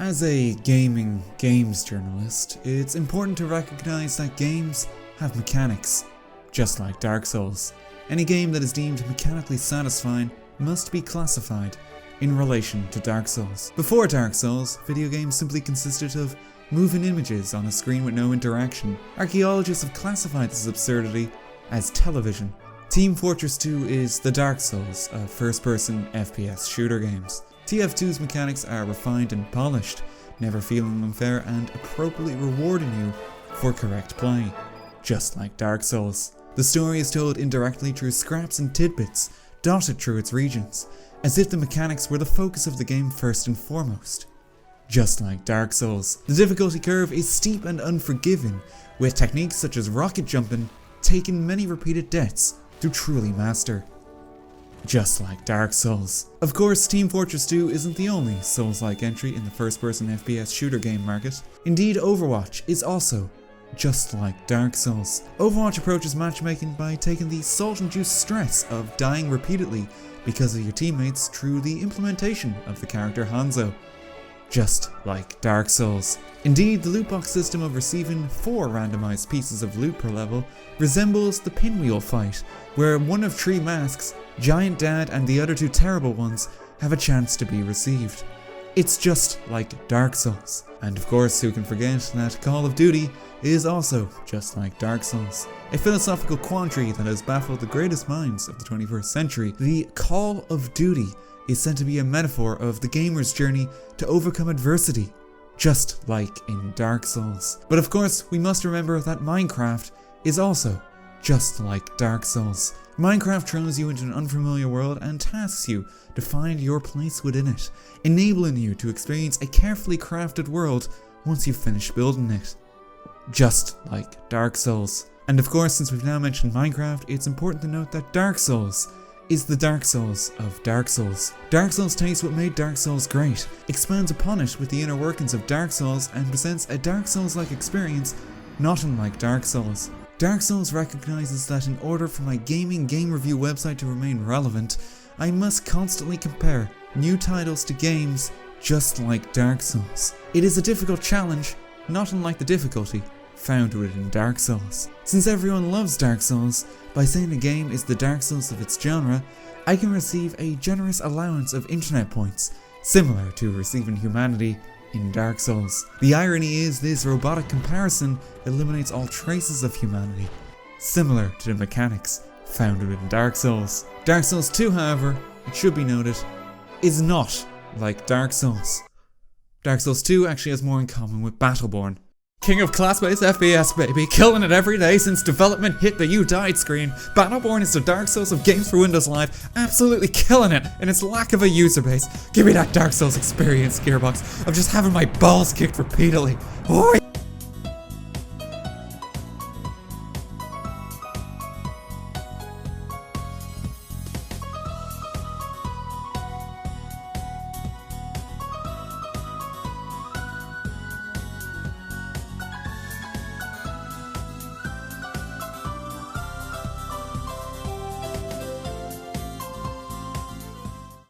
As a games journalist, it's important to recognize that games have mechanics, just like Dark Souls. Any game that is deemed mechanically satisfying must be classified in relation to Dark Souls. Before Dark Souls, video games simply consisted of moving images on a screen with no interaction. Archaeologists have classified this absurdity as television. Team Fortress 2 is the Dark Souls of first-person FPS shooter games. TF2's mechanics are refined and polished, never feeling unfair and appropriately rewarding you for correct play, just like Dark Souls. The story is told indirectly through scraps and tidbits, dotted through its regions, as if the mechanics were the focus of the game first and foremost, just like Dark Souls. The difficulty curve is steep and unforgiving, with techniques such as rocket jumping taking many repeated deaths to truly master, just like Dark Souls. Of course, Team Fortress 2 isn't the only Souls-like entry in the first-person FPS shooter game market. Indeed, Overwatch is also just like Dark Souls. Overwatch approaches matchmaking by taking the salt-induced stress of dying repeatedly because of your teammates through the implementation of the character Hanzo, just like Dark Souls. Indeed, the loot box system of receiving 4 randomized pieces of loot per level resembles the pinwheel fight, where one of 3 masks, Giant Dad and the other 2 terrible ones, have a chance to be received. It's just like Dark Souls. And of course, who can forget that Call of Duty is also just like Dark Souls. A philosophical quandary that has baffled the greatest minds of the 21st century. The Call of Duty is said to be a metaphor of the gamer's journey to overcome adversity, just like in Dark Souls. But of course, we must remember that Minecraft is also just like Dark Souls. Minecraft throws you into an unfamiliar world and tasks you to find your place within it, enabling you to experience a carefully crafted world once you've finished building it, just like Dark Souls. And of course, since we've now mentioned Minecraft, it's important to note that Dark Souls is the Dark Souls of Dark Souls. Dark Souls takes what made Dark Souls great, expands upon it with the inner workings of Dark Souls, and presents a Dark Souls-like experience not unlike Dark Souls. Dark Souls recognizes that in order for my gaming game review website to remain relevant, I must constantly compare new titles to games just like Dark Souls. It is a difficult challenge, not unlike the difficulty found within Dark Souls. Since everyone loves Dark Souls, by saying a game is the Dark Souls of its genre, I can receive a generous allowance of internet points, similar to receiving humanity in Dark Souls. The irony is this robotic comparison eliminates all traces of humanity, similar to the mechanics found within Dark Souls. Dark Souls 2, however, it should be noted, is not like Dark Souls. Dark Souls 2 actually has more in common with Battleborn. King of class-based FPS, baby, killing it every day since development hit the You Died screen. Battleborn is the Dark Souls of games for Windows Live, absolutely killing it in its lack of a user base. Give me that Dark Souls experience, Gearbox, of just having my balls kicked repeatedly. Oh